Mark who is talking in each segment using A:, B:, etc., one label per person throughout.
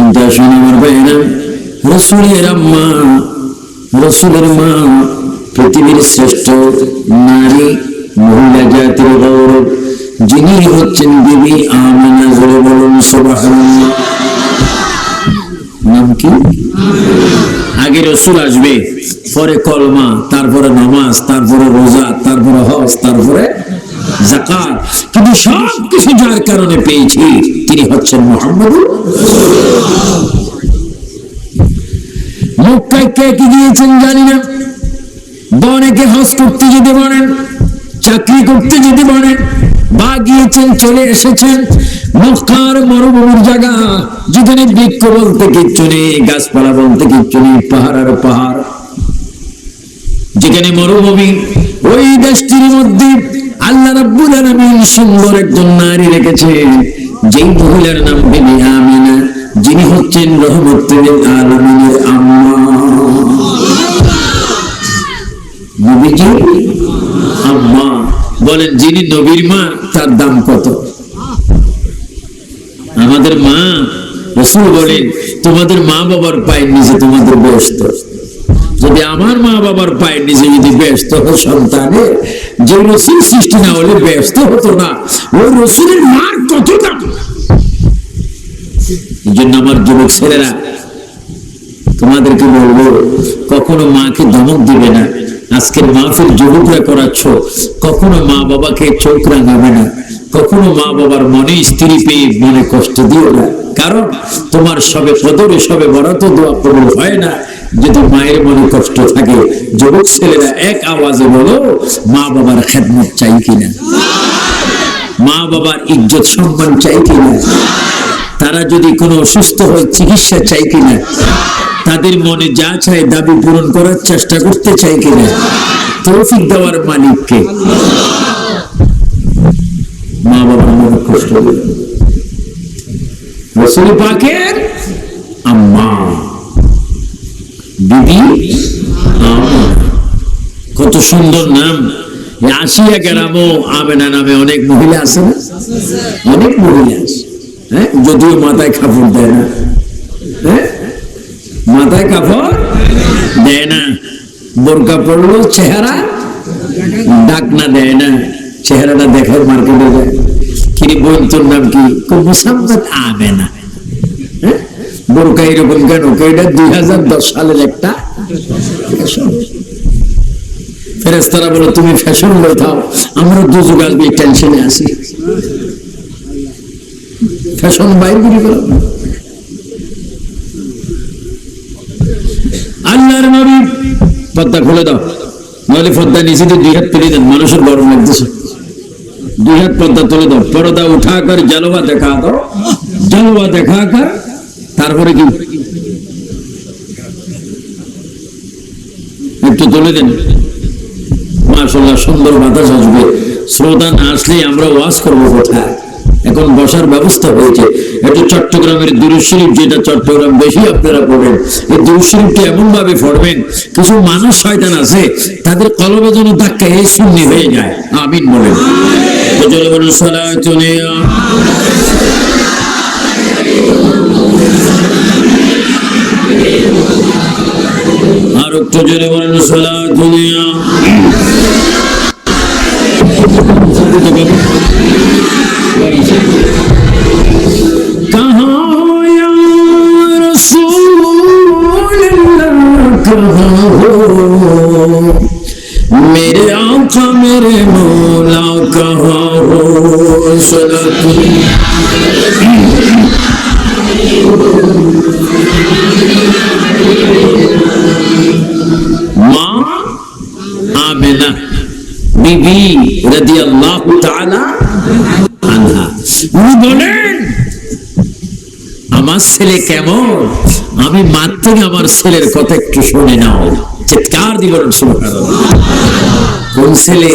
A: কিন্তু আসুন আমার ভাইয়েরা, রাসূলের আম্মা, রাসূলের মা পৃথিবীর শ্রেষ্ঠ নারী, মহিলা জাতির গৌরব, যিনি হচ্ছেন বিবি আমিনা। জোরে বলুন সুবহানাল্লাহ। নাম কি? আগে রাসূল আসবে, পরে কলমা, তারপরে নামাজ, তারপরে রোজা, তারপরে হজ, তারপরে যাকাত। কিন্তু সব কিছু যার কারণে পেয়েছি, তিনি হচ্ছেন মুহাম্মদুর রাসূলুল্লাহ। মক্কায় কে কি গিয়েছেন জানি না, অনেকে হজ করতে যেতে পারেন, চাকরি করতে যেতে পারেন, বা গিয়েছেন, চলে এসেছেন মক্কার মরুভূমির জায়গা, যেখানে বৃক্ষ বলতে কিচ্ছু নেই, গাছপালা বলতে কিচ্ছু নেই, পাহাড় আর পাহাড়, যেখানে মরুভূমি। ওই দেশটির মধ্যে আল্লাহ রাব্বুল আলামিন সুন্দর একজন নারী রেখেছেন, যেই মহিলার নাম বিবি আমিনা, যিনি হচ্ছেন রহমতুল আলামিনের আম্মা। নবীজি আম্মা বলেন, যিনি নবীর মা, তার দাম কত? আমাদের মা, রাসূল বলেন, তোমাদের মা বাবার পায়ের নিচে তোমাদের বেহেশত। যদি আমার মা বাবার পায়ের নিচে যদি বেহেশত হতো সন্তানের, যে রাসূল সৃষ্টি না হলে বেহেশত হতো না, ওই রাসূলের মার কত দাম। এই জন্য আমার যুবক ছেলেরা, তোমাদেরকে বলবো, কখনো মাকে ধমক দিবে না। আজকের মাহফিল যুবকরা করাচ্ছ, কখনো মা বাবাকে চোখ রাঙাবে না, কখনো মা বাবার মনে স্ত্রী পেয়ে মনে কষ্ট দিও না। কারণ তোমার সবে কদরে, সবে বরাত দোয়া কবুল হয় না যদি মায়ের মনে কষ্ট থাকে। যুবক ছেলেরা এক আওয়াজে বলো, মা বাবার খেদমত চাই কিনা, মা বাবার ইজ্জত সম্মান চাই কিনা, তারা যদি কোনো অসুস্থ হয় চিকিৎসা চাই কিনা, তাদের মনে যা চায় দাবি পূরণ করার চেষ্টা করতে চাই কিনা। তৌফিক দেওয়ার মালিককে। মা বাবার মনে কষ্ট দিল। রাসূল পাকের আম্মা বিবি আমিনা, কত সুন্দর নাম। আসিয়া গ্রামও আমেনা নামে অনেক মহিলা আছে না? অনেক মহিলা আছে, হ্যাঁ, যদিও মাথায় কাপড় দেয় না। হ্যাঁ, মাথায় কাপড় দেয় না, বোরকা পড়লো, চেহারা ডাকনা দেয় না, চেহারাটা দেখার মার্কেটে যায়। কিরে বোন, তোর নাম কি? মুসাম্মাদ আমেনা। হ্যাঁ, বোরকা এরকম কেন? এটা 2010 সালের একটা ফ্যাশন। ফেরেশতারা বলো, তুমি ফ্যাশন বোঝাও, আমরা দুযুগ আসবে টেনশনে আছি। ফ্যাশন বাইর করে বলো। আল্লাহর নবী, পর্দা খুলে দাও, নইলে পর্দা নিচে 2 হাত তুলে দেন, মানুষের গরম লাগতেছে। 2 হাত পর্দা তুলে দাও, পর্দা উঠা কর, জালওয়া দেখা দাও, জালওয়া দেখা কর। তারপরে কি একটু তুলে দেন। মাশাআল্লাহ, সুন্দর বাতাস আসবে। শ্রোতা না আসলে আমরা ওয়াজ করবো কোথায়? এখন বসার ব্যবস্থা হয়েছে। একটু চট্টগ্রামের দুরূদ শরীফ, যেটা চট্টগ্রাম বেশি আপনারা পড়বেন, এই দুরূদ শরীফটি এমন ভাবে পড়বেন, কিছু মানুষ শয়তান আছে, তাদের কলবে যেন ধাক্কা এই সুন্নি হয়ে যায়। আমিন বলেন। জোরে বলুন সালাতু আলাইহি। আর একটু জোরে বলুন সালাতু আলাইহি। कहाँ हो या रसूलल्लाह, कहाँ हो मेरे आका मेरे मौला, कहाँ हो सलातु। माँ आमिना बीबी রাদিয়াল্লাহু তাআলা আনহা, উনি বলেন, আমার ছেলে কেমন, আমি মাত্র আমার ছেলের কথা একটু শুনে নাও। চিৎকার দিয়ে বলেন সুবহানাল্লাহ। কোন ছেলে?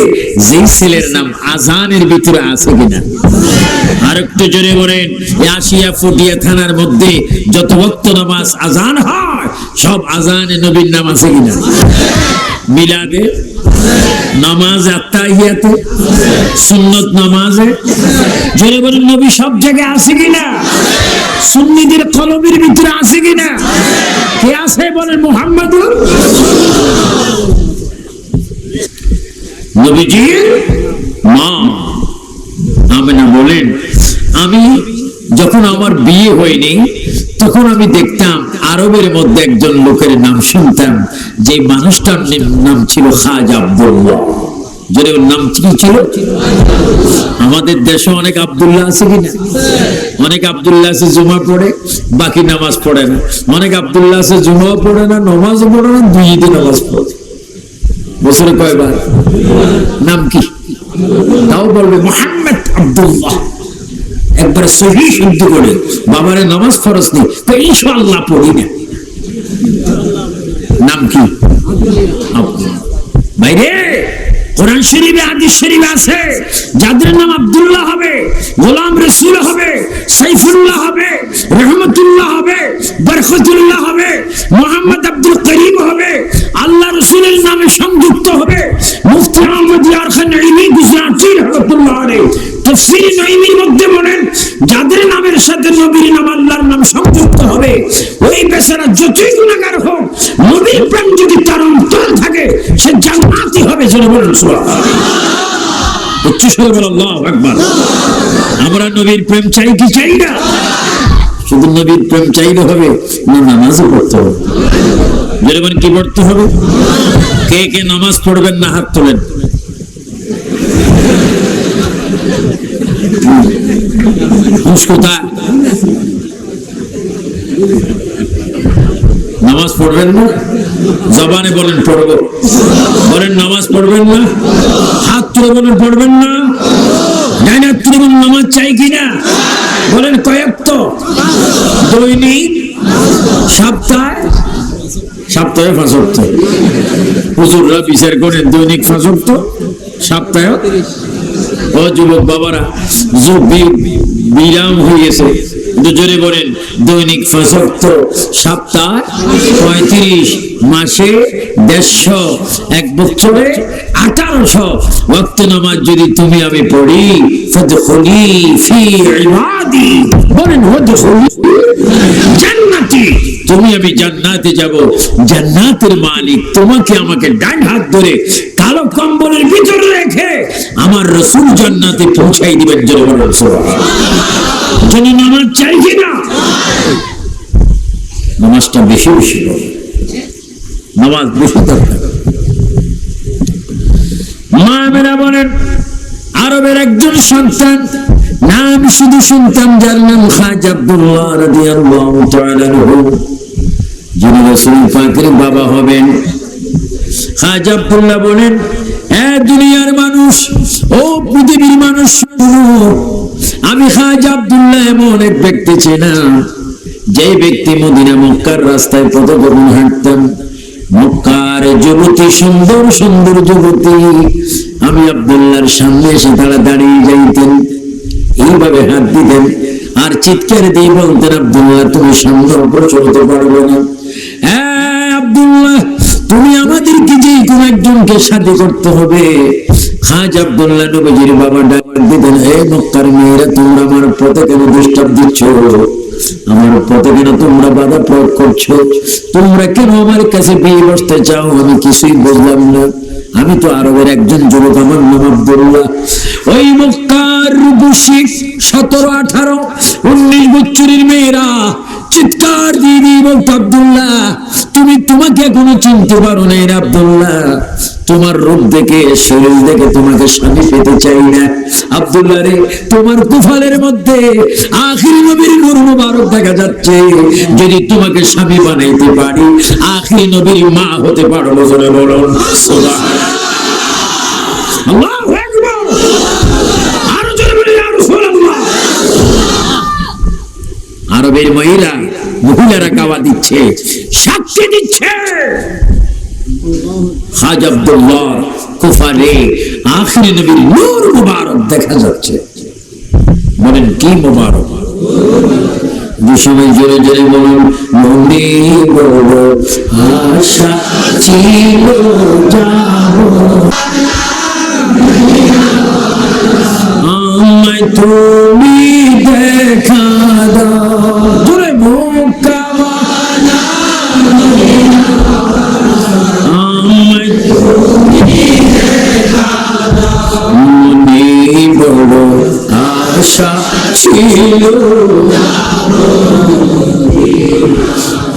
A: যেই ছেলের নাম আজানের ভিতরে আছে কিনা। আর একটু জোরে বলেন, আসিয়া ফুটিয়া থানার মধ্যে যত ওয়াক্ত নামাজ আজান হয়, সব আজানে নবীর নাম আছে কিনা। মিলাদে, নামাজ, আত্তাহিয়াতে, সুন্নত নামাজে, জোরে বলেন নবী সব জায়গায় আছে কিনা। সুন্নিদের কলবের ভিতরে আছে কিনা? কে আছে বলেন? মুহাম্মাদুর নবীজির মা আমেনা বলেন, আমি যখন আমার বিয়ে হয়নি তখন আমি দেখতাম আরবের মধ্যে একজন লোকের নাম শুনতাম, যে মানুষটার নাম ছিল খাজা আব্দুল্লাহ। যদি ওর নাম কি ছিল? আমাদের দেশে অনেক আব্দুল্লাহ আছে কিনা? অনেক আব্দুল্লাহ আছে জুমা পড়ে, বাকি নামাজ পড়ে না। অনেক আব্দুল্লাহ আছে জুমা পড়ে না, নামাজও পড়ে না, দুই ঈদে নামাজ পড়ে। বছরে কয়বার? নাম কি? তাও বলবে মুহাম্মদ আব্দুল্লাহ। একবার সহি শুদ্ধ করে, বাবারে নামাজ ফরজ নেই তো ইনশাআল্লাহ পড়ি না। নাম কি? বাইরে কোরআন শরীফে হাদিস শরীফে আছে, যাদের নাম আব্দুল্লাহ হবে, গোলাম রসুল হবে, সাইফুল্লাহ হবে, রহমতুল্লাহ হবে, বরকতুল্লাহ হবে, মোহাম্মদ আব্দুল করিম হবে, আল্লাহ রসুলের নামে সংযুক্ত হবে। মুফতি আহমদ ইয়ার খান নাইমি গুজরাতি রহমতুল্লাহ আলাইহি তাফসীর নাইমির মধ্যে বলেন, যাদের নামের সাথে নবীর নাম আল্লাহর নাম সংযুক্ত হবে, ওই বেচারা যতই গুনাহগার হোক, নবীর প্রেম যদি তার অন্তরে থাকে, সে জান্নাতি হবে। জোরে বলুন সুবহানাল্লাহ। উচ্চ স্বরে বলুন আল্লাহু আকবার। আমরা নবীর প্রেম চাই কি চাই না? শুধু নবীর প্রেম চাইলে হবে না, নামাজও পড়তে হবে। জোরে বলুন কি পড়তে হবে? কে কে নামাজ পড়বেন না হাত তোলেন। নামাজ পড়বেন না? জবানে বলেন পড়বো, বলেন নামাজ পড়বেন না? হাত তুলে বলেন পড়বেন না? ডাইন হাত তুলে বলেন নামাজ চাই কিনা? বলেন কয়েকত? দৈনিক? সপ্তাহে? সপ্তাহে 5 ওয়াক্ত। হুজুররা বিচার করেন দৈনিক 5 ওয়াক্ত, সপ্তাহে। ও যুবক বাবারা, বিরাম হয়ে গেছে, জোরে বলেন দৈনিক 5 ওয়াক্ত, সপ্তাহে 35, মাসে 150, এক বছরে 1800 ওয়াক্ত নামাজ যদি তুমি আমি পড়ি, ফাদখুলি ফি ইবাদি, বলেন ওয়াদখুলি জান্নাতি, তুমি আমি জান্নাতে যাব। জান্নাতের মালিক তোমাকে আমাকে ডান হাত ধরে কালো কম্বলের ভিতরে রেখে আমার রাসূল জান্নাতে পৌঁছাই দিবেন। জোরে বলুন সুবহানাল্লাহ। যদি নামাজ চাই কিনা? নামাজটা বেশি বেশি করো, নামাজ বেশি দরকার। মা মেরা বলেন, আরবের একজন সন্তান, নাম শুধু শুনতাম, যার নাম খাজা আব্দুল্লাহ রাদিয়াল্লাহু তাআলা আনহু, যিনি রাসূল পাকের বাবা হবেন। খাজা আব্দুল্লাহ বলেন, এ দুনিয়ার মানুষ, ও পৃথিবীর মানুষ, আমি খাজা আব্দুল্লাহ এমন এক ব্যক্তি ছিলাম, যে ব্যক্তি মদিনা মক্কার রাস্তায় পদকর্ম হাঁটতাম। মক্কার যুবতী, সুন্দর সুন্দর যুবতী আমি আব্দুল্লাহর সামনে এসে তারা দাঁড়িয়ে যাইতেন, এইভাবে হাত দিতেন আর চিৎকার দিয়ে বলতেন, আব্দুল্লাহ তুমি সামনে উপর চলতে পারবে না। হ্যাঁ আব্দুল্লাহ, তুমি আমাদেরকে যে কোন একজনকে শাদী করতে হবে। খাজা আব্দুল্লাহ নবীজির বাবা ডাক দিতেন, হে মক্কার মেয়েরা, তোমরা আমার পথে কেন ডিস্টার্ব দিচ্ছ? আমার পথে কেন তোমরা বাধা প্রয়োগ করছো? তোমরা কেন আমার কাছে বিয়ে বসতে চাও? আমি কিছুই বুঝলাম না। আমি তো আরবের একজন যুবক, আমার নাম আব্দুল্লাহ। ওই মক্কার রূপসী 17, 18, 19 বছরের মেয়েরা চিৎকার দিয়ে দিয়ে বলতো, আব্দুল্লাহ তুমি তোমাকে এখনো চিনতে পারো না রে আব্দুল্লাহ, তোমার রূপ দেখে, শরীর দেখে তোমাকে স্বামী পেতে চাই না। আব্দুল্লাহ রে, তোমার কুফালের মধ্যে আখিরি নবীর নূর মুবারক দেখা যাচ্ছে, যদি তোমাকে স্বামী বানাইতে পারি, আখিরি নবীর মা হতে পারো। বলে বলুন সুবহানাল্লাহ। আল্লাহু আকবার। আরো জোরে বলি ইয়া রাসূলুল্লাহ। আরবের মহিলারা গাওয়া দিচ্ছে, সাক্ষী দিচ্ছে, খাজা আব্দুল্লাহ কুফারে আখিরি নবীর নূর মুবারক দেখা যাচ্ছে। বলেন কি মুবারক? দুসময় জোরে জোরে বলুন, মনে বড় আশা ছিল যাবো, আমায় তুমি দেখা দাও।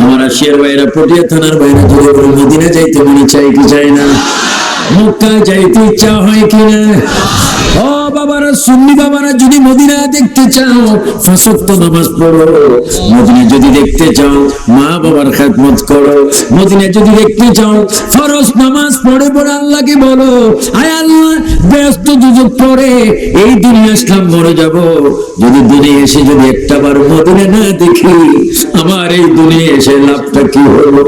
A: আমার রাশিয়ার বাইরা, পটিয়া থানার বাইরা যদি বলে মদিনা যাইতে মনে চাই কি চাই না, মক্কা যাইতে ইচ্ছা হয় কিনা? ও বাবারা, সুন্নি বাবারা, যদি মদিনা দেখতে চাও 5 ওয়াক্ত নামাজ পড়ো। মদিনা যদি দেখতে চাও মা বাবার খেদমত করো। মদিনা যদি দেখতে চাও ফরজ নামাজ পড়ে পড়ে আল্লাহকে বলো, আয় আল্লাহ, ব্যস্ত দুযোগ পড়ে এই দুনিয়া ইসলাম মরে যাব, যদি দুনিয়া এসে যদি একটাবার মদিনা না দেখি আমার এই দুনিয়া এসে লাভটা কি হলো?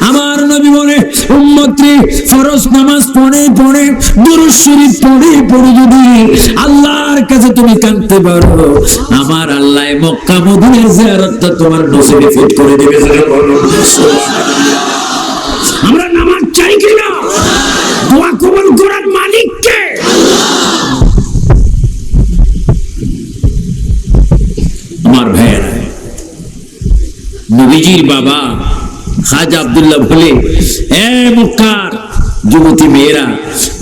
A: আমার নবী বলে, উম্মতরে ফরজ নামাজ পড়ে পড়ে দুরূদ শরীফ পড়ে পড়ে যদি আল্লাহর কাছে তুমি কাঁদতে পারো, আমার আল্লাহ মক্কা মদিনার জিয়ারতটা তোমার নসিবে ফিট করে দেবে। আমরা নামাজ চাই কিনা? দোয়া কবুল করার মালিক কে? আমার ভাইয়েরা, নবীজির বাবা খাজা আব্দুল্লাহ বলে, এ মক্কার যুবতী মেয়েরা,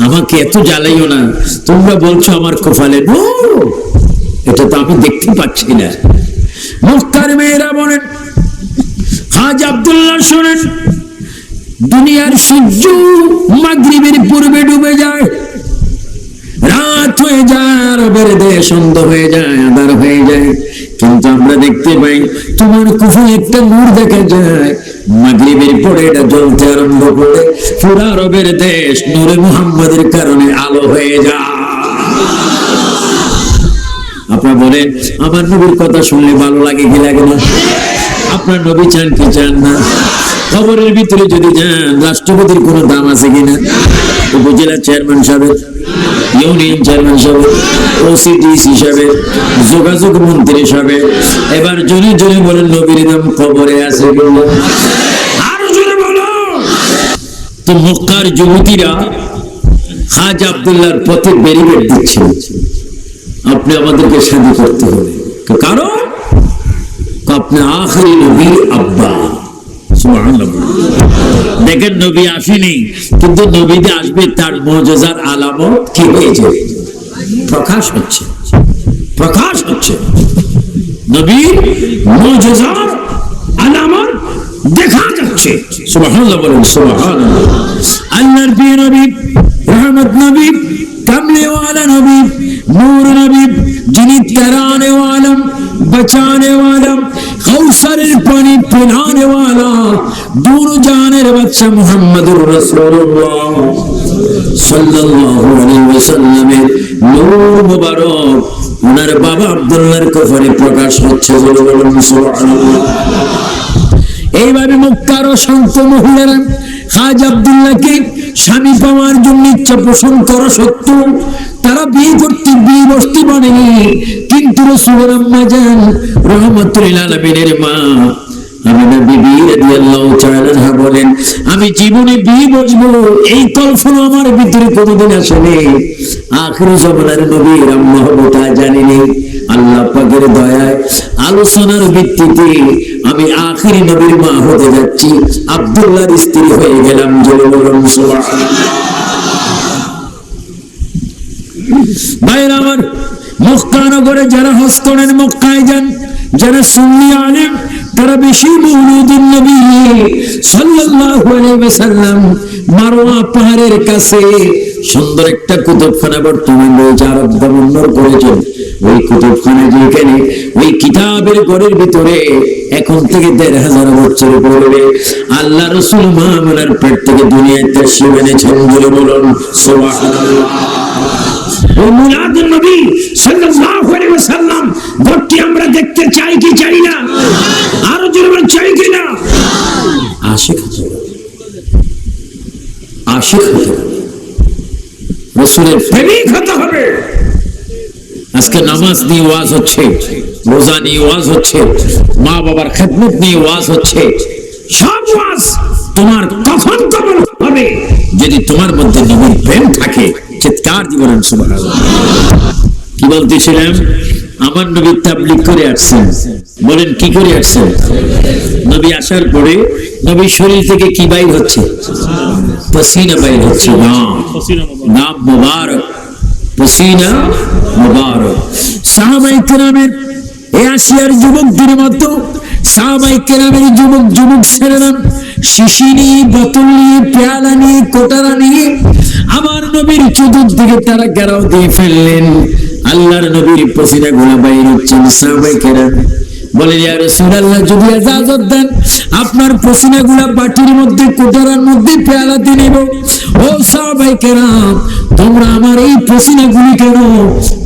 A: আমাকে এত জ্বালাইও না, তোমরা বলছো আমার কপালে নূর, এটা তো আমি দেখতে পাচ্ছি না। মক্কার মেয়েরা বলেন, খাজা আব্দুল্লাহ শোনেন, দুনিয়ার সূর্য মাগরিবের পূর্বে ডুবে যায়, রাত হয়ে যায়, আরবের দেশ অন্ধ হয়ে যায়, আঁধার হয়ে যায়, কিন্তু আমরা দেখতে পাই তোমার কুফুল একটা নূর দেখা যায়, মাগরিবের পরে এটা জ্বলতে আরম্ভ করে পুরা আরবের দেশ নূরে মুহাম্মাদের কারণে আলো হয়ে যায়। আপনারা বলেন, আমার নবীর কথা শুনলে ভালো লাগে কি লাগে না? আপনার নবী চান কি চান না? খবরের ভিতরে যদি যান, রাষ্ট্রপতির কোনো দাম আছে কিনা? উপজেলা চেয়ারম্যান সাহেব, ইউনিয়ন চেয়ারম্যান সাহেব, ওসিডিস হিসাবে, যোগাযোগ মন্ত্রী সাহেব, এবার জনে জনে বলেন নবীর দাম খবরে আছে কিনা? আর জনে বলো। তো মক্কার যুবতীরা খাজা আব্দুল্লাহর পথে ব্যারিকেড দিচ্ছে, আপনি আমাদেরকে শাদি করতে হবে, কারণ আপনি আখেরি নবীর আব্বা। দেখেন, নবী আসেনি, কিন্তু নবীতে আসবে, তার মুজিজার আলামত কি হয়েছে? প্রকাশ হচ্ছে, প্রকাশ হচ্ছে। নবীর মুজিজার আলামত দেখা যাচ্ছে। সুবহানাল্লাহ বলেন, সুবহানাল্লাহ। আল্লাহর প্রিয় নবী, রহমত নবী, কামলে ওয়ালা নবী, নূর নবী, যিনি তারানে ওয়ালা, बचाने वाला, कौसरेर पानी पिलाने वाला, दूर जाने बच्चा मुहम्मदुर रसूलुल्लाह सल्लल्लाहु अलैहि वसल्लम नूर मुबारक उनार बाबा আব্দুল্লাহর কফরে প্রকাশ হচ্ছে। বলুন সুবহানাল্লাহ। এইভাবে মক্কার শান্ত মহিলারা খাজা আব্দুল্লাহকে স্বামী পাওয়ার জন্য ইচ্ছা পোষণ করা সত্ত্বেও তারা বিয়ে করতে বিয়ে বসতে পারেনি, কিন্তু রাসূলের আম্মা জান রহমাতুল লিল আলামিনের মা আমিনা বিবি রাদিয়াল্লাহু তাআলা আনহা বলেন, আমি জীবনে বিয়ে বসবো এই কল্পনা আমার ভিতরে কোনোদিন আসেনি। আখির জামানার নবীর আম্মা হবো তা জানিনি। আল্লাহ পাকের দয়ায় আলোচনার ভিত্তিতে আমি আখিরি নবীর মা হতে যাচ্ছি, আব্দুল্লাহর স্ত্রী হয়ে গেলাম। জোরে বলুন সুবহানাল্লাহ। ভাইরা আমার, মক্কা নগরে যারা হজ করেন, মক্কায় যান, যারা সুন্নি আলেম, তারা বেশি মৌলুদুন নবী সাল্লাল্লাহু আলাইহি ওয়াসাল্লাম মারওয়া পাহাড়ের কাছে সুন্দর একটা কুতুবখানা বর্তমান রয়েছে, আরব গভর্নর করেছেন। ওই কুতুবখানা যেখানে ওই কিতাবের ঘরের ভিতরে এখন থেকে ১৫০০ বছর পূর্বে আল্লাহ রাসূল মুহাম্মদের পেট থেকে দুনিয়ায় তাশরীফ এনেছেন। বলে বলুন সুবহানাল্লাহ। ওই মিলাদুন নবী সাল্লাল্লাহু আলাইহি ওয়াসাল্লাম ঘরটি আমরা দেখতে চাই কি চাই না? আরো জোরে চাই কি না? আশিক আশিক রাসূলের প্রেমিক হতে হবে। আজকে নামাজ নিয়ে ওয়াজ হচ্ছে, রোজা নিয়ে ওয়াজ হচ্ছে, মা বাবার খেদমত নিয়ে ওয়াজ হচ্ছে। সব ওয়াজ তোমার কখন কবুল হবে? যদি তোমার মধ্যে নবীর প্রেম থাকে। চিৎকার দিয়ে বলেন সুবহানাল্লাহ। কি বলতেছিলাম? আমার নবী তাবলীগ করে আসছেন। বলেন কি করে আসছেন? নবী আসার পরে নবীর শরীর থেকে কি বাইর হচ্ছে? পসিনা বাইর হচ্ছে। নাম মুবারক, পসিনা মুবারক। সাহাবায়ে কেরামের এই আসিয়ার যুবকদের মতো সাহাবায়ে কেরামের যুবক ছেলেরা শিশি নিয়ে, বোতল নিয়ে, পেয়ালা নিয়ে, কোটারা নিয়ে আমার নবীর চতুর্দিকে তারা ঘেরাও দিয়ে ফেললেন। আল্লাহর নবীর পসিনা গুলা বাইর হচ্ছেন। সাহাবায়ে কেরাম বলেন, ইয়া রাসূলুল্লাহ, যদি ইজাজত দেন আপনার পসিনা গুলা বাটির মধ্যে, কোটারার মধ্যে, পেয়ালাতে নেব। ও সাহাবায়ে কেরাম, তোমরা আমার এই পসিনা গুলি কেন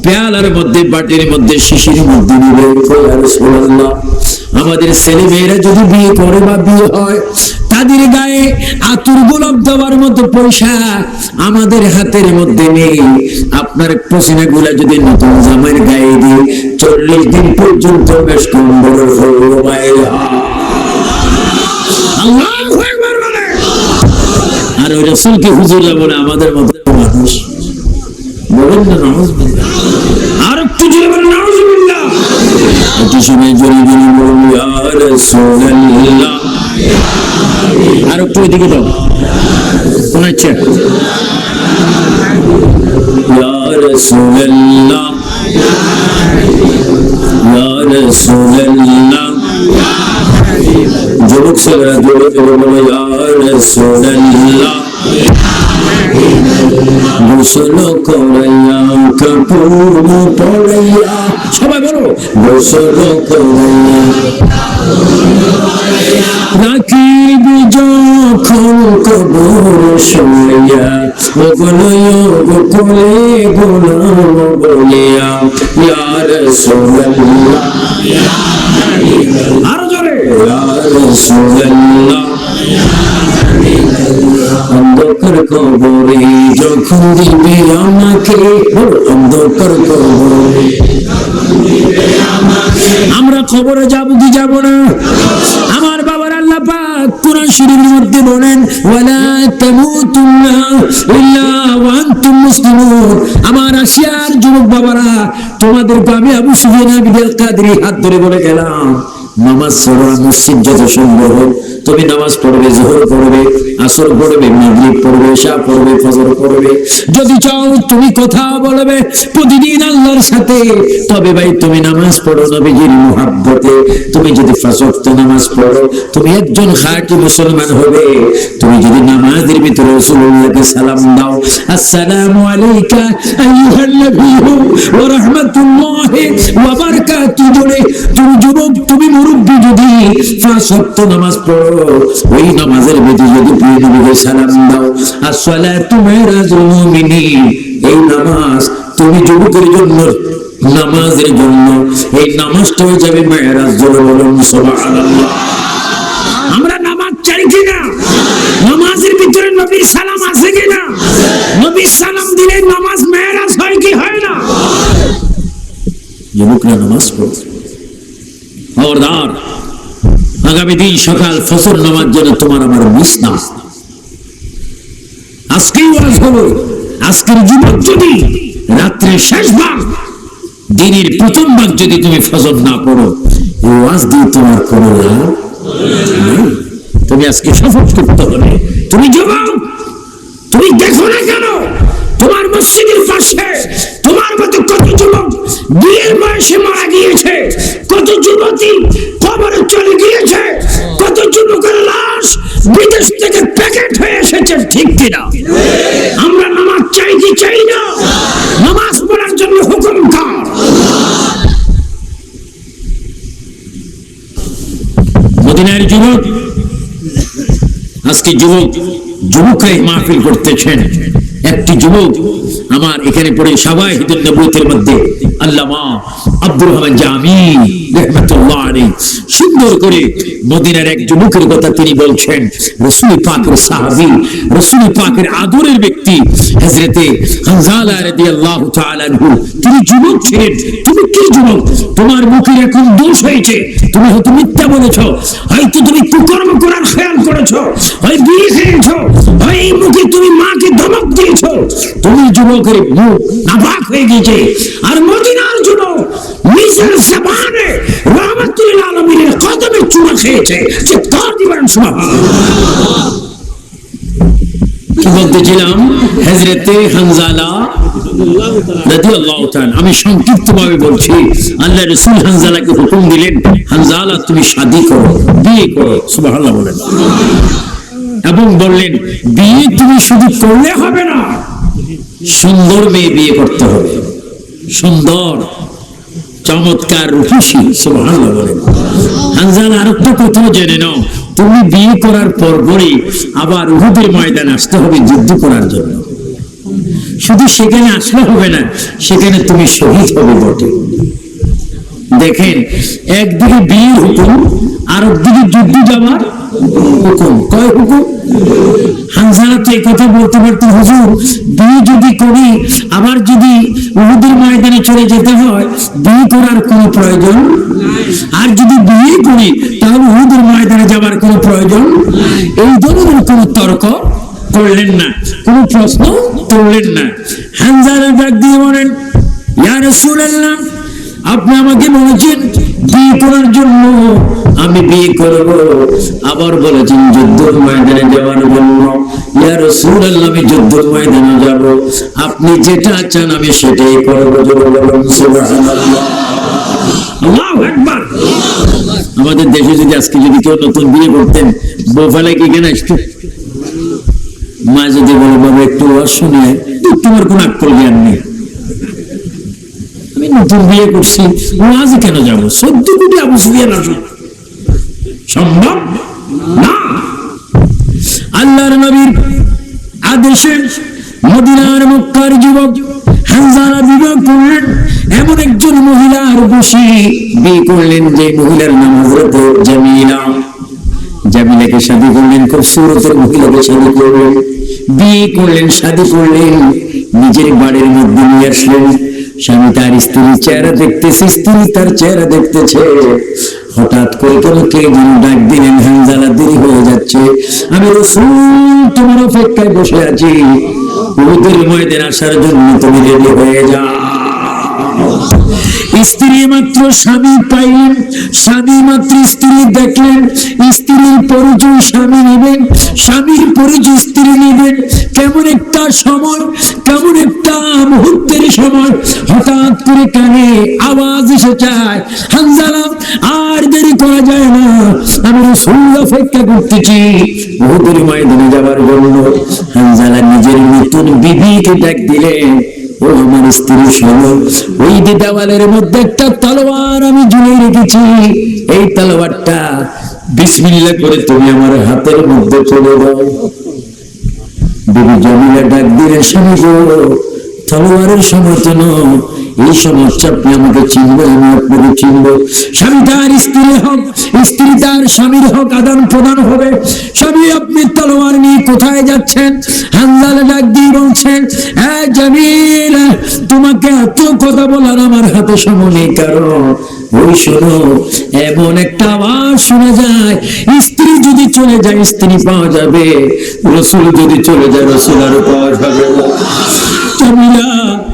A: পেয়ালার মধ্যে, বাটির মধ্যে, শিশির মধ্যে নেবে? ইয়া রাসূলুল্লাহ, আমাদের ছেলে মেয়েরা যদি বিয়ে করে বা বিয়ে হয়, তাদের গায়ে আতর গোলাপ দেওয়ার মতো পয়সা আমাদের হাতের মধ্যে নেই। আপনার পসিনা গুলা যদি নতুন জামাইয়ের গায়ে দিয়ে 40 দিন পর্যন্ত বেশ কম্বল আর ওই রাসূলকে হুজুররা বলে আমাদের মতো মানুষ। বলেন না নাউজুবিল্লাহ, আর একটু জোরে বলেন নাউজুবিল্লাহ। একটু সময় জোরে জোরে বলুন ইয়া রাসূলুল্লাহ। আর একটু এদিকে দাও, কোন ইচ্ছা? ইয়া রাসূলুল্লাহ, ইয়া রাসূলুল্লাহ। যুবক ছেলেরা জোরে জোরে বলো ইয়া রাসূলুল্লাহ। গোসল করাইয়া কাপড় পরাইয়া, সবাই বলো গোসল করাইয়া রাখিব যখন কবর শুইয়া, ওগলয় গোলে গোলাম বলিয়া ইয়া রাসূলুল্লাহ। আরো জোরে ইয়া রাসূলুল্লাহ। অন্ধকার কবরে যখন দিবে আমাকে, অন্ধকার কবরে আমরা কবরে যাব কি যাব না? আমার বাবার আল্লাহ পাক কোরআন শরীফের মধ্যে বলেন, ওয়ালা তামুতুন্না ইল্লা ওয়া আনতুম মুসলিমুন। আমার আসিয়ার যুবক বাবারা, তোমাদেরকে আমি আবু সুফিয়ান বিন কাদরি হাত ধরে বলে গেলাম, নামাজ পড়া, মসজিদ যত সম্ভব তুমি নামাজ পড়বে, যোহর পড়বে, আসর পড়বে, মাগরিব পড়বে, ইশা পড়বে, ফজর পড়বে। যদি চাও তুমি কথা বলবে প্রতিদিন আল্লাহর সাথে, তবে ভাই তুমি নামাজ পড়ো নবীজির মুহাব্বতে। তুমি যদি 5 ওয়াক্ত নামাজ পড়ো, তুমি একজন খাঁটি মুসলমান হবে। তুমি যদি নামাজের ভিতরে রাসূলুল্লাহকে সালাম দাও, আসসালামু আলাইকা আইয়ুহান নবিয়্যু ওয়া রাহমাতুল্লাহি ওয়া বারাকাতুহু বলে তুমি যুবক, তুমি মুরব্বি যদি 5 ওয়াক্ত নামাজ পড়ো, ওই নামাজের ভিতরে যদি প্রিয় নবীকে সালাম দাও, আসসালাতু মিরাজুল মুমিনিন, এই নামাজ তুমি যুবকের জন্য, নামাজের জন্য এই নামাজটা হয়ে যাবে মেরাজ। জোরে বলুন সুবহানাল্লাহ। আমরা নামাজ চাই কিনা? নামাজের ভিতরে নবীর সালাম আছে কিনা? নবীর সালাম দিলে নামাজ মেরাজ হয় কি হয় না? যুবকরা নামাজ পড়ো, খবরদার আগামী দিন সকাল ফজর নামাজ যেন তোমার আমার মিস না। আজকেই ওয়াজ হলো, আজকের যুবক যদি রাত্রে শেষ ভাগ, দিনের প্রথম ভাগ যদি তুমি ফজর না পড়ো, এই ওয়াজ দিয়ে তোমার কোনো লাভ নেই। তুমি আজকে শপথ করতে হবে। তুমি যুবক, তুমি দেখো না কেন তোমার মসজিদের পাশে তোমার মতো কত যুবক বিয়ের বয়সে মারা গিয়েছে, কত যুবতী কবরে চলে গিয়েছে, কত যুবকের লাশ বিদেশ থেকে প্যাকেট হয়ে এসেছে, ঠিক কিনা? আমরা নামাজ চাই কি চাই না? নামাজ পড়ার জন্য হুকুম কার? মদিনার যুবক, আজকে যুবকরাই মাহফিল করতেছেন। একটি যুবক আমার এখানে পড়ে শাওয়াহিদুন নবুয়তের মধ্যে আল্লামা আব্দুর রহমান জামি রাহমাতুল্লাহ আলাইহি সুন্দর করে মদিনার এক যুবকের কথা তিনি বলছেন। রাসূল পাকের সাহাবী, রাসূল পাকের আদরের ব্যক্তি হযরতে হানজালা রাদিয়াল্লাহু তাআলা আনহু, তিনি যুবক ছিলেন। তুমি কি যুবক? তোমার মুখের এখন দোষ হয়েছে, তুমি হয়তো মিথ্যা বলেছো, হয়তো তুমি কুকর্ম করার খেয়াল করেছো, হয় বিয়ে খেয়েছো, হয় এই মুখে তুমি মাকে ধমক দিয়েছো, তুমি যুবকের মুখ নাপাক হয়ে গেছে। আর মদিনার যুবক নিজের জবানে রাহমাতুল আলামিনের কদমে চুমা খেয়েছে। চিৎকার দিবেন সুবহানাল্লাহ। কি বলতেছিলাম? হযরতে হানজালা রাদিয়াল্লাহু তাআলা, আমি সংক্ষিপ্ত ভাবে বলছি, আল্লাহ রাসূল হানজালাকে হুকুম দিলেন, হানজালা তুমি শাদী করো, বিয়ে করো। সুবহানাল্লাহ বলেন। এবং বললেন বিয়ে তুমি শুধু করলে হবে না, সুন্দর মেয়ে বিয়ে করতে হবে, সুন্দর চমৎকার রূপসী। সুবহানাল্লাহ বলেন। হানজালা আরেকটা কথা জেনে নাও, তুমি বিয়ে করার পরপরই আবার উহুদের ময়দানে আসতে হবে যুদ্ধ করার জন্য। শুধু সেখানে আসলে হবে না, সেখানে তুমি শহীদ হবে বটে। দেখেন, একদিকে বিয়ের হুকুম, আর একদিকে যুদ্ধ যাওয়ার হুকুম। কয় হুকুম? হানজালা তো এই কথা বলতে পারতেন, হুজুর বিয়ে যদি করি আবার যদি উহুদের ময়দানে চলে যেতে হয়, বিয়ে করার কোনো প্রয়োজন, আর যদি বিয়ে করি তাহলে উহুদের ময়দানে যাওয়ার কোনো প্রয়োজন। এই ধরনের কোনো তর্ক করলেন না, কোনো প্রশ্ন তুললেন না। হানজালা ডাক দিয়ে বলেন, ইয়া রাসূলুল্লাহ, আপনি আমাকে বলেছেন বিয়ে করার জন্য, আমি বিয়ে করব। আবার বলেছেন যুদ্ধের ময়দানে যাওয়ার জন্য। ইয়া রাসূলুল্লাহ, আমি যুদ্ধের ময়দানে যাব, আপনি যেটা চান আমি সেটাই করব। সুবহানাল্লাহ, আল্লাহু আকবার। আমাদের দেশে যদি আজকে যদি কেউ নতুন বিয়ে করতেন, বউ ফেলে কি কেন আসতো? মা যদি বলে বাবা একটু শুনে, তোমার কোন আক্কল জ্ঞান নেই, আমি নতুন বিয়ে করছি, ওয়াজে কেন যাবো? 14 কোটি আবু সুফিয়ান আসুক, সম্ভব না। আল্লাহর নবীর আদেশে মদিনার মক্কার যুবক হানজালা বিবাহ করলেন এমন একজন মহিলার বসে বিয়ে করলেন, যে মহিলার নাম হযরত জামিলা। জামিলাকে শাদী করলেন, খুব সুরতের মহিলাকে শাদী করলেন, বিয়ে করলেন, শাদী করলেন, নিজের বাড়ির মধ্যে নিয়ে আসলেন। স্বামী তার স্ত্রীর চেহারা দেখতেছে, স্ত্রী তার চেহারা দেখতেছে। হঠাৎ করে কেন কে যেন ডাক দিলেন, হানজালা দেরি হয়ে যাচ্ছে, আমি রাসূল তোমার অপেক্ষায় বসে আছি, উহুদের ময়দানে আসার জন্য তুমি রেডি হয়ে যাও। স্ত্রী মাত্র স্বামী পাইলেন, স্বামী মাত্র স্ত্রী দেখলেন, স্ত্রীর পরিচয় স্বামী নেবেন, স্বামীর পরিচয় স্ত্রী নেবেন। কেমন একটা সময়, কেমন একটা মুহূর্তের সময়, হঠাৎ করে কানে আওয়াজ এসে যায়, হানজালা আর দেরি করা যায় না, আমি রাসূল অপেক্ষা করতেছি উহুদের ময়দানে যাওয়ার জন্য। হানজালা নিজের নতুন বিবিকে ডাক দিলেন, ও আমার স্ত্রী শোনো, ওই যে দেওয়ালের মধ্যে একটা তলোয়ার আমি ঝুলিয়ে রেখেছি, এই তলোয়ারটা বিসমিল্লাহ করে তুমি আমার হাতের মধ্যে চলে দাও। বিবি জামিলা ডাক দিলে, স্বামী গো, তলোয়ারের সময় তো নয়, এই সমস্যা, আপনি আমাকে চিনবেন, আমি আপনাকে চিনব। স্বামী তার স্ত্রীর হক, স্ত্রী তার স্বামীর হক আদান প্রদান হবে। স্বামী আপনি তলোয়ার নিয়ে কোথায় যাচ্ছেন? হানজালা ডাক দিয়ে বলছেন, হ্যাঁ জামিলা, তোমাকে এত কথা বলার আমার হাতে সময় নেই, কারণ ওই শোনো, এমন একটা আওয়াজ শোনা যায়, স্ত্রী যদি চলে যায় স্ত্রী পাওয়া যাবে, রাসূল যদি চলে যায় রাসূল আর পাওয়া যাবে না। জামিলা,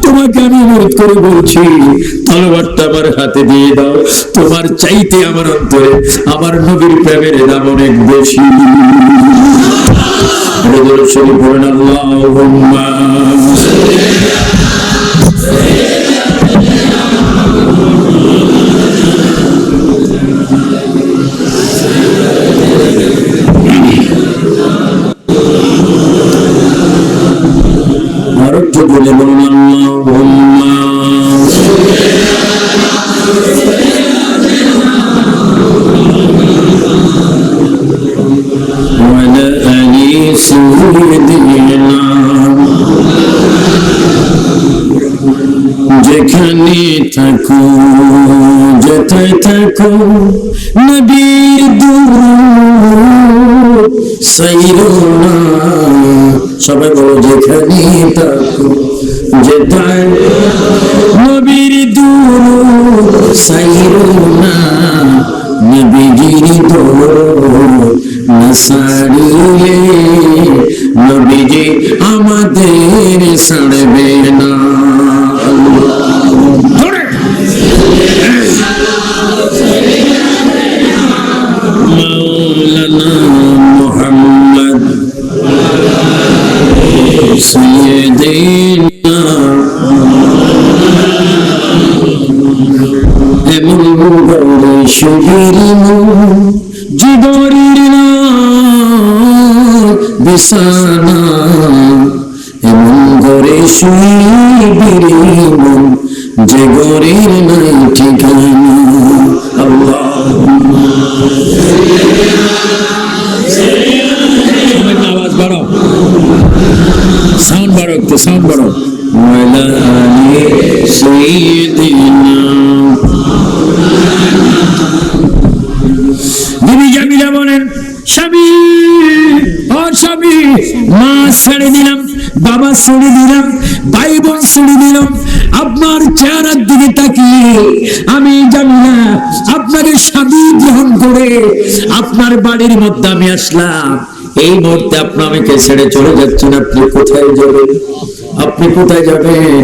A: তোমাকে আমি অনুরোধ করে বলছি, তলোয়ারটা আমার হাতে দিয়ে দাও, তোমার চাইতে আমার অন্তরে আমার নবীর প্রেমের দাম অনেক বেশি। আল্লাহুম্মা বলে বলুন, আল্লাহুম্মা ওয়ালা আলি সাইয়্যিদিনা। যেখানে থাকো, যেথায় থাকো, নবীর দুরূদ সাইরো না। সবাই বলো, যেখানে থাকো, যেথায়, নবীর দুরূদ সাইরো না, নবীজির দরুদ না সারিলে নবীজি আমাদের ছাড়বে না। মাওলানা মুহাম্মদ জিগরির বিছানা এমন ঘরে শুইবি রে মন যে ঘরের নাই ঠিকানা। আওয়াজ বাড়াও, সাউন্ড বাড়াও, একটু সাউন্ড বাড়াও। বিবি জামিলা বলেন, স্বামী ও স্বামী, মা ছেড়ে দিলাম, বাবা ছেড়ে দিলাম, ভাই বোন ছেড়ে দিলাম, আপনার চেহারার দিকে তাকিয়ে আমি জামিলা আপনাকে স্বামী গ্রহণ করে আপনার বাড়ির মধ্যে আমি আসলাম। এই মুহূর্তে আপনি আমাকে ছেড়ে চলে যাচ্ছেন, আপনি কোথায় যাবেন? আপনি কোথায় যাবেন?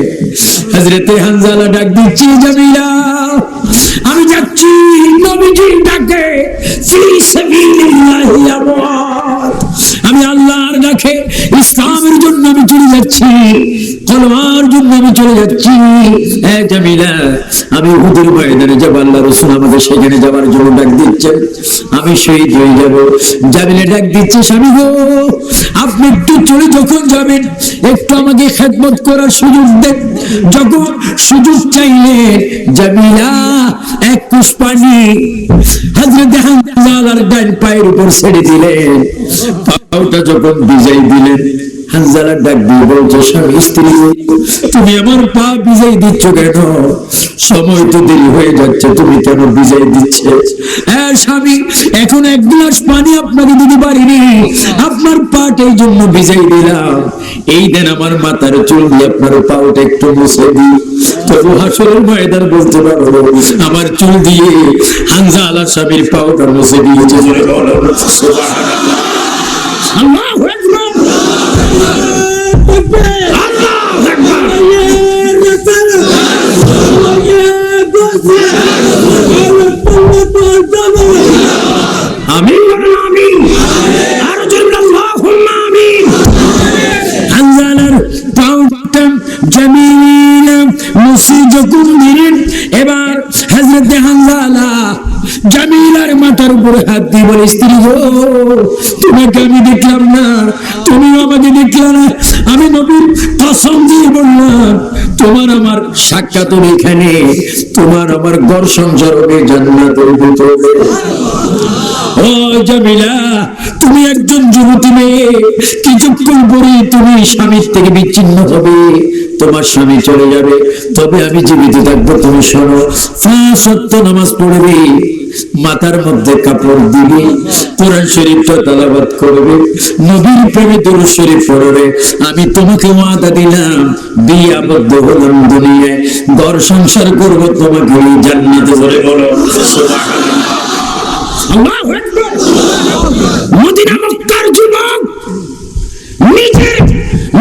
A: হযরতে হানজালা ডাক দিচ্ছি, জামিলা আমি যাচ্ছি নবীজির ডাকে, ফি সাবিলিল্লাহি আমওয়াত, আমি আল্লাহর ডাকে ইসলামের জন্য আমি চলে যাচ্ছি, কলমার জন্য আমি চলে যাচ্ছি। হ্যাঁ জামিলা, আমি উহুদের ময়দানে যাব, আল্লাহ রাসূল আমাকে সেখানে যাওয়ার জন্য ডাক দিচ্ছেন, আমি শহীদ হয়ে যাব। জামিলা ডাক দিচ্ছে, স্বামী গো আপনি একটু চলে যখন যাবেন একটু আমাকে খেদমত করার সুযোগ দেন। যখন সুযোগ চাইলেন জামিলা এক কুশ পানি হযরত হানজালার ডান পায়ের উপর ছেড়ে দিলেন, পাউটা যখন ভিজাই দিলেন, হানজালা ডাক দিয়ে বলছে, স্বামী স্ত্রী তুমি আমার পা ভিজাই দিচ্ছ কেন? সময় তো দেরি হয়ে যাচ্ছে, তুমি কেন ভিজাই দিচ্ছে? হ্যাঁ স্বামী, এখন এক গ্লাস পানি আপনাকে দিতে পারিনি, আপনার পাটা এই জন্য ভিজাই দিলাম। এই দেন আমার মাথার চুল দিয়ে আপনার পাউটা একটু মুছে দিই, তবু হাসরের ময়দান বলতে পারবো আমার চুল দিয়ে হানজালা স্বামীর পাউটা মুছে দিয়েছে। আল্লাহু আকবার, আমিন আমিন, আর জন্য আল্লাহুম্মা আমিন। হানজালার পাউটা জামিলা মুছে যখন দিলেন, এবার হযরত হানজালা জামিলার মাথার উপরে হাত দিয়ে বলে, স্ত্রী গো তোমাকে আমি দেখলাম না, তুমিও আমাকে দেখলাম না, আমি নবীর কসম দিয়ে বললাম তোমার আমার সাক্ষাৎ এখানে, তোমার আমার ঘর সংসার হবে জান্নাতের ভিতরে। ও জামিলা, তুমি একজন যুবতী মেয়ে, কিছুক্ষণ পরে তুমি স্বামীর থেকে বিচ্ছিন্ন হবে, তোমার স্বামী চলে যাবে, তবে আমি জীবিত থাকবো। তুমি শোনো, 5 ওয়াক্ত নামাজ পড়বে, মাথার মধ্যে কাপড় দিবে, কোরআন শরীফটা তেলাওয়াত করবে, নবীর প্রেমে দরুদ শরীফ পড়বে। আমি তোমাকে ওয়াদা দিলাম, বিয়ে আবদ্ধ হলাম দুনিয়ায়, ঘর সংসার করব তোমাকে জান্নাতে। বলে বলো সুবহানাল্লাহ, আল্লাহু আকবার। মদিনা মক্কার যুবক নিজের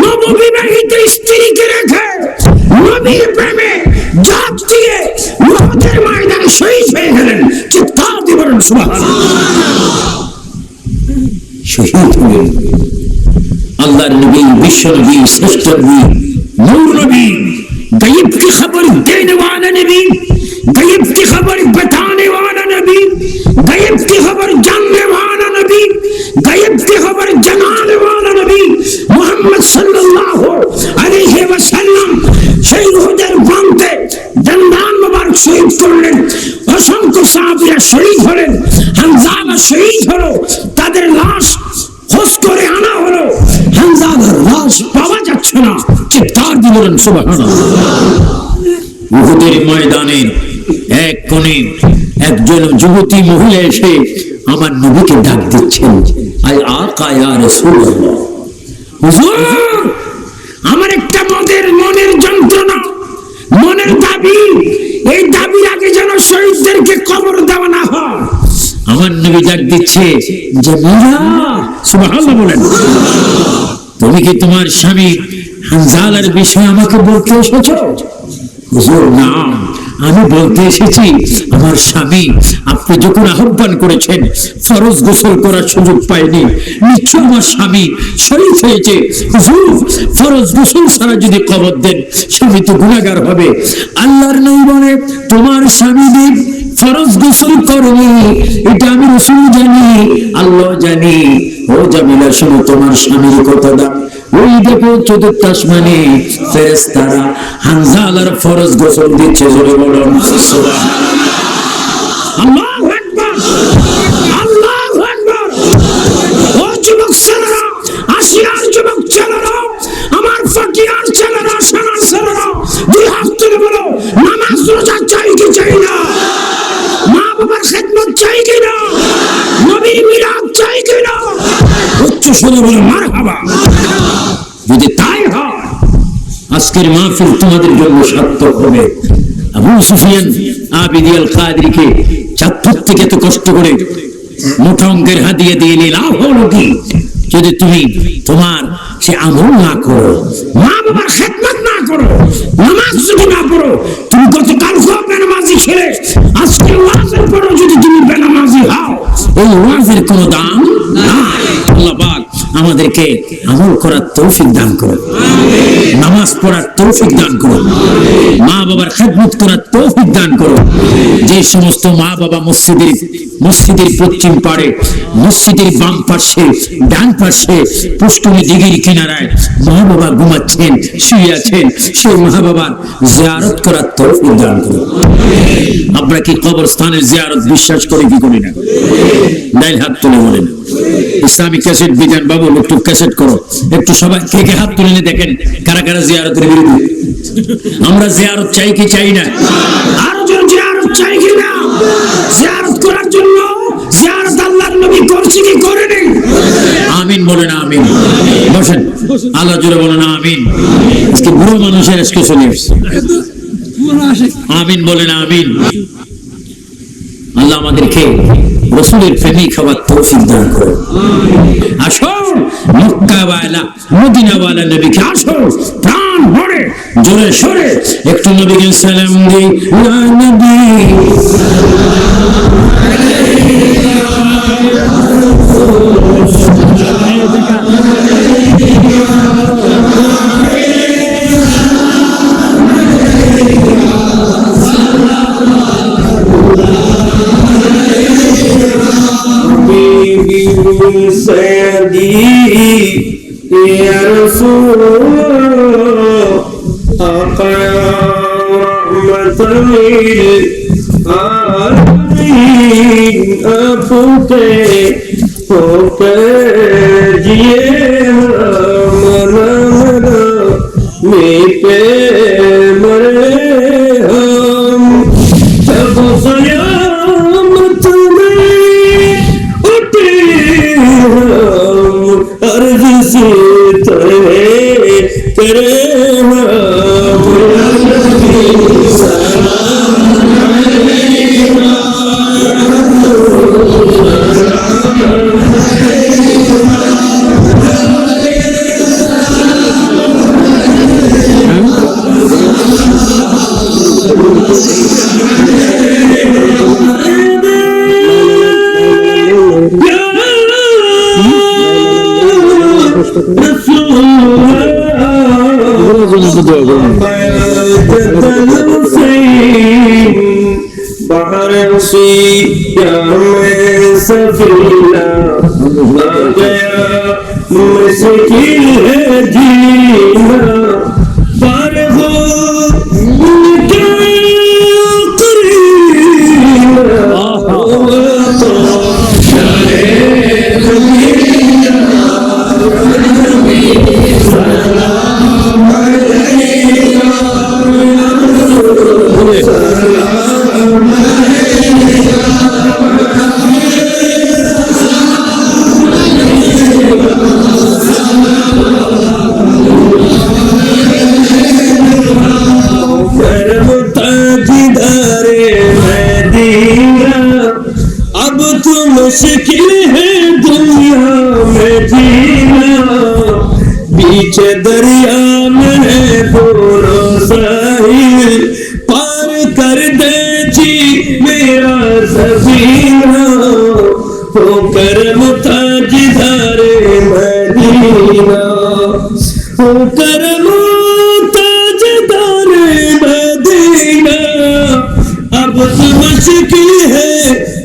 A: নববিবাহিত স্ত্রীকে রেখে নবীর প্রেমে জাত দিয়ে উহুদের ময়দানে শহীদ হয়ে গেলেন। চিৎকার দিয়ে বলেন সুবহানাল্লাহ। শহীদ হলেন আল্লাহর নবী, বিশ্ব নবী, শ্রেষ্ঠ নবী, নূর নবী, গায়েব की खबर देने वाला नबी, गायब की खबर बताने वाला नबी, गायब की खबर जानने वाला नबी, गायब की खबर जनाने वाला नबी मोहम्मद सल्लल्लाहु अलैहि वसल्लम সেই উহুদের প্রান্তে দন্দান মোবারক শহীদ করলেন। অসংখ্য সাহাবীরা শহীদ হলেন, হানজালা শহীদ হলো, তাদের লাশ খোঁজ করে আনা হলো, হানজালার লাশ পাওয়া যাচ্ছে না। চিৎকার দিয়ে বলেন সুবহানাল্লাহ। উহুদের ময়দানে এক কোণে একজন যুবতী মহিলা এসে আমার নবীকে ডাক দিচ্ছেন, আয় আকা ইয়া রাসূলুল্লাহ, হুজুর আমার একটা মনের যন্ত্রণা, মনের দাবি, এই দাবির আগে যেন শহীদদেরকে কবর দেওয়া না হয়। আমার নবী ডাক দিচ্ছে, জামিলা, সুবহানাল্লাহ বলেন, তুমি কি তোমার স্বামী হানজালার বিষয়ে আমাকে বলতে এসেছো? হুজুর না, আমি বলতে এসেছি আমার স্বামী আপনি যখন আহ্বান করেছেন ফরজ গোসল করার সুযোগ পায়নি, নিশ্চয় আমার স্বামী শরীফ হয়েছে। হুজুর ফরজ গোসল ছাড়া যদি কবর দেন স্বামী তো গুনাহগার হবে। আল্লাহর নবী বলে তোমার স্বামী ফরজ গোসল করেনি, এটা আমি রাসূল জানি, আল্লাহ জানি। ও জামিলা শোনো, তোমার স্বামীর কথা দাও। ওই দেখো চতুর্থ আসমানে ফেরেশতারা হানজালার ফরজ গোসল দিচ্ছে। জোরে বলুন সুবহানাল্লাহ। আল্লাহু আকবার, আল্লাহু আকবার। ও যুবক ছেলেরা, আসিয়ার যুবক ছেলেরা, আমার ফাকিয়ার ছেলেরা, সোনার ছেলেরা, দুই হাত তুলে বলো নামাজ রোজা চাই কি চাই না? মা বাবার খেদমত চাই কি না? নবীর মিলাদ চাই কি না? উচ্চ স্বরে বলো মারহাবা। যদি তাই হয় আজকের মাহফিল তোমাদের জন্য সার্থক হবে। আবু সুফিয়ান আবিদি আল কাদরিকে চাঁদপুর থেকে এত কষ্ট করে মোটা অঙ্কের হাদিয়া দিয়ে নিয়ে লাভ হলো কি? যদি তুমি তোমার সে আমল না করো, মা বাবার খেদমত না করো, নামাজ যদি না পড়ো, তুমি গতকাল বেনামাজি ছেলে, আজকে ওয়াজের পরও যদি তুমি বেনামাজি হও, এই ওয়াজের কোনো দাম নাই। আল্লাহ পাক আমাদেরকে আমল করার তৌফিক দান করুন, নামাজ পড়ার তৌফিক দান করুন, মা বাবার খেদমত করার তৌফিক দান করুন। যে সমস্ত মা বাবা মসজিদের পশ্চিম পাড়ে, মসজিদের বাম পাশে, ডান পাশে পুষ্টমী দিঘির কিনারায় মা বাবা ঘুমাচ্ছেন, শুয়ে আছেন, সেই মা বাবার জিয়ারত করার তৌফিক দান করুন। আমরা কি কবরস্থানের জিয়ারত বিশ্বাস করি কি করি না? ডাইল হাত তুলে বলেন। ইসলামিক ক্যাসেট বিধান বাবু একটু ক্যাসেট করো, একটু সবাই কে হাত তুলে দেখেন কারা কারা জিয়ারতের বিরোধী। আমরা জিয়ারত চাই কি চাই না? আরো জন জিয়ারত চাই কি না? জিয়ারত করার জন্য জিয়ারত আল্লাহর নবী করছে কি করেনি? আমিন বলেন, আমিন। বসেন, আল্লাহ জোরে বলেন আমিন। আজকে বুড়ো মানুষের আজকে চলে এসছে, আমিন বলেন, আমিন। আল্লাহ আমাদেরকে রাসূলের প্রেমিক হওয়ার তৌফিক দান করুন। আসুন মক্কাওয়ালা মদিনাওয়ালা নবীকে আসুন প্রাণ ভরে জোরে সরে একটু নবীকে সালাম দিই। ইয়া নবী
B: يا رسول آقا رحمة للعالمين आपके होके जिए मना मना में पे मरे हम जब क़यामत में उठे अर्ज़ से तेरे सफीना आ गया मुश्किल है जीना पर हो क्या मुश्किल है दुनिया में जीना बीच दरिया में दोनों साहिल पार कर हो करम ताजदारे मदीना, हो करम ताजदारे मदीना। अब तो मुश्किल है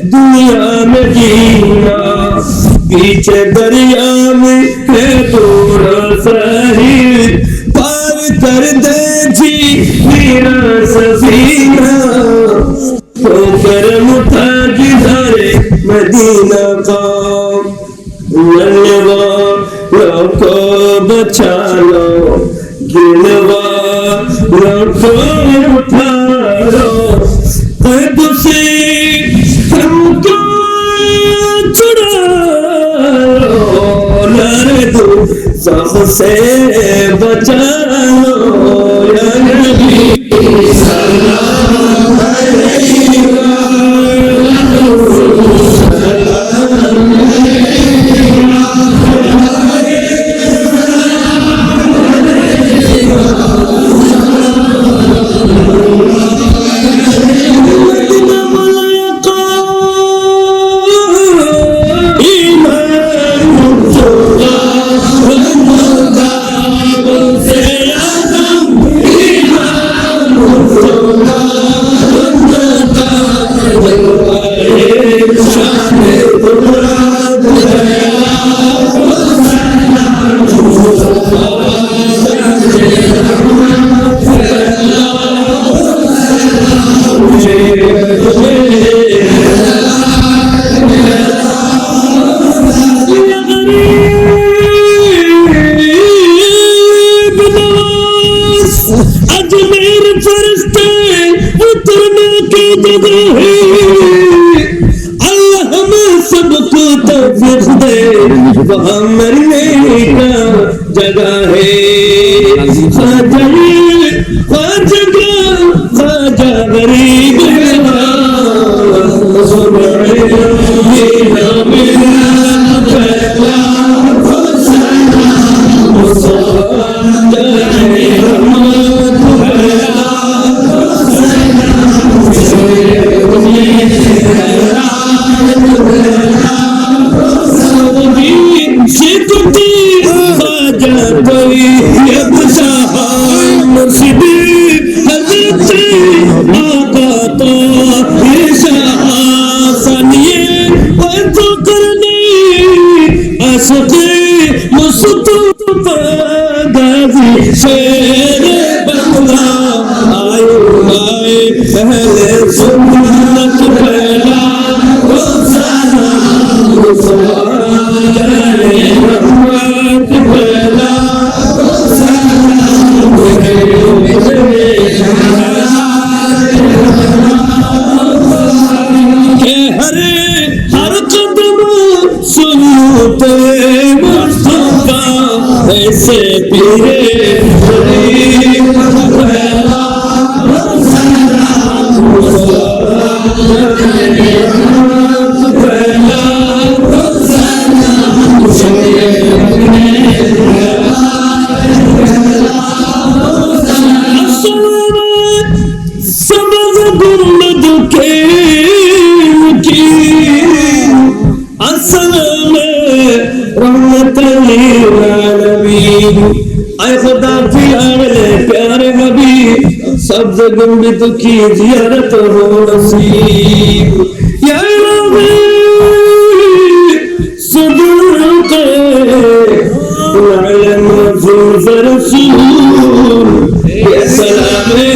B: दुनिया में जीना, पीछे दरिया में है पूरा साहिल, पार कर दे जी मेरा सफीना। तो करम ताजदारे मदीना का मरने वालों को बचा लो, गिरने वालों को उठा लो, कब से हमको छुड़ा लो, लड़ दो सबसे बचा लो या नबी सल्लल्लाहु अलैहि वहाँ मरने का जगह है, ख्वाजा गरीब सब्ज़ गुंबद की ज़ियारत हो नसीब, या रब्बी सदर के अलम ज़ुल्फ़ रसूल या सलामे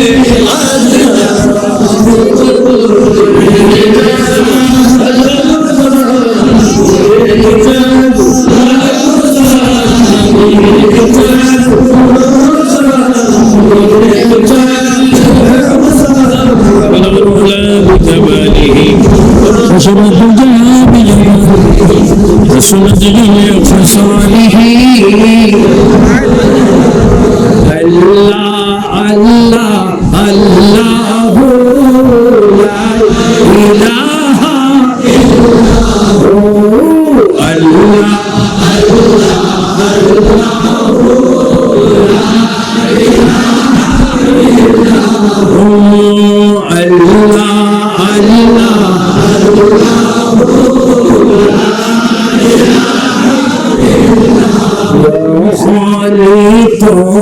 B: Allah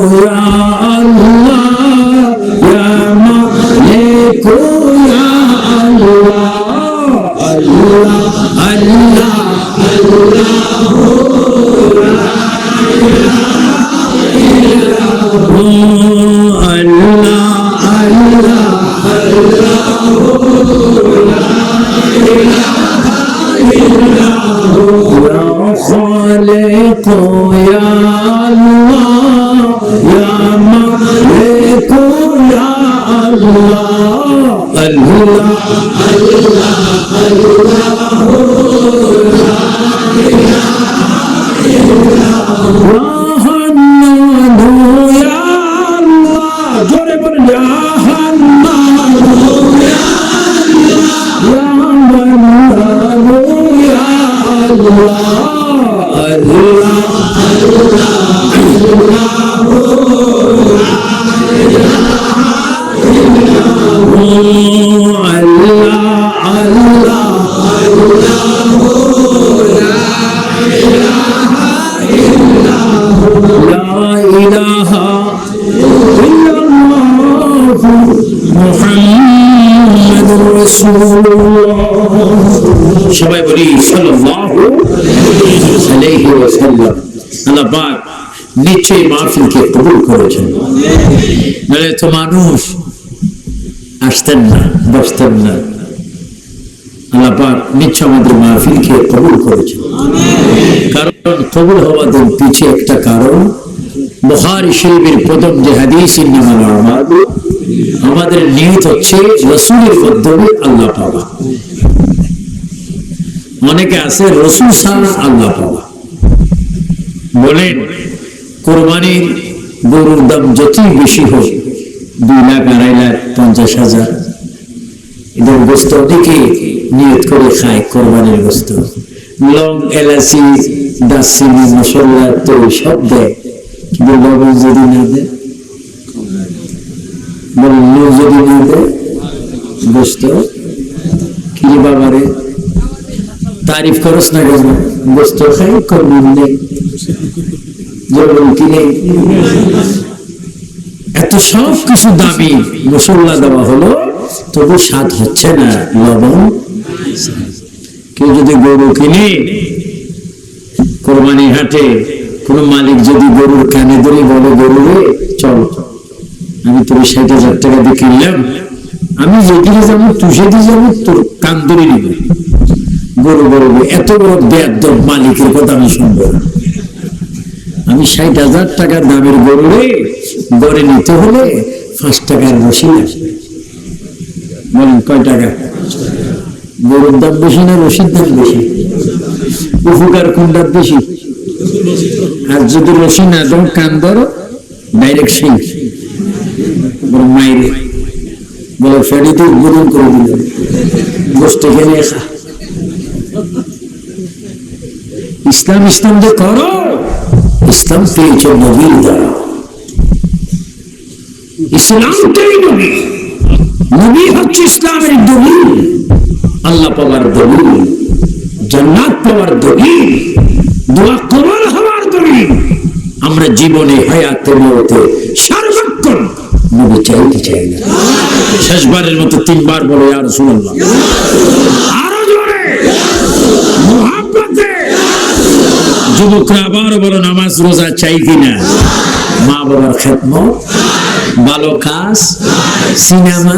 A: ইয়া আল্লাহ ইয়া মালিক ইয়া আল্লাহ আল্লাহ আল্লাহ خالق يا الله يا مالك يا الله الله সবাই বলি সাল্লাল্লাহু আলাইহি ওয়াসাল্লাম। আল্লাহ পাক নিশ্চয়ই মাহফিলকে কবুল করেছেন, নাহলে তো মানুষ আসতেন না, বসতেন না। আল্লাহ পাক নিশ্চয় আমাদের মাহফিলকে কবুল করেছেন। কারণ কবুল হওয়াদের পিছে একটা কারণ, বুখারী শরীফের প্রথম যে হাদিস ইন্নামাল আমালু, আমাদের নিয়ত হচ্ছে রাসূলের মাধ্যমে আল্লাহ পাওয়া। অনেকে আছে রাসূল ছাড়া আল্লাহ পাওয়া। বলেন কোরবানির গরুর দাম যতই বেশি হোক, 2 লাখ 2.5 লাখ 50,000, এদের গোস্ত অনেকে নিয়ত করে খায় কোরবানির গোস্ত। লং, এলাচি, দারচিনি, মশলা তো সব দেয়, কিন্তু লবণ যদি না দেয়, বলেন যদি না দেয় গোস্ত কি বাবারে তারিফ করস না কেন? গোস্ত খাই করবেন নেই, কি নেই, এত সব কিছু দামি মশলা দেওয়া হলো, তবু স্বাদ হচ্ছে না, লবণ। কেউ যদি গরু কিনে কোরবানির হাটে, কোন মালিক যদি গরুর কানে ধরে বলে, গরু রে চল, আমি তোর 60,000 টাকা দিয়ে কিনলাম, আমি যেদিকে যাবো তুই সেদিকে যাবো, তোর কান ধরে নিব। গরু বলবে, এত বড় বেয়াদব মালিকের কথা আমি শুনবো না, আমি 60,000 টাকার দামের গরু রে গড়ে নিতে হলে 5 টাকার রশি আসবে। বলেন কয় টাকা? গরুর দাম বেশি না রশির দাম বেশি? উপকার কোনটা বেশি? আর যদি রশি না দাও, কান ধরো, ডাইরেক্ট সেই মাইরে বলে ফেরিতে উদ্বোধন করে দিল, গোষ্ঠী খেলে খা। ইসলাম ইসলাম যে করো, ইসলাম পেয়েছ নবীর দ্বারা। ইসলামটাই নবী, নবী হচ্ছে ইসলামের দলিল, আল্লাহ পাওয়ার দলিল, জান্নাত পাওয়ার দলিল, দোয়া কবুল হওয়ার দলিল। আমরা জীবনে হায়াতে মওতে সর্বক্ষণ নবী চাইতে চাই না। শেষবারের মতো 3 বার বলো ইয়া রাসূলুল্লাহ, আরো জোরে মুহাব্বতে। যুবকরা আবারও বলো নামাজ রোজা চাই কিনা? মা বাবার খেদমত, ভালো কাজ, সিনেমা,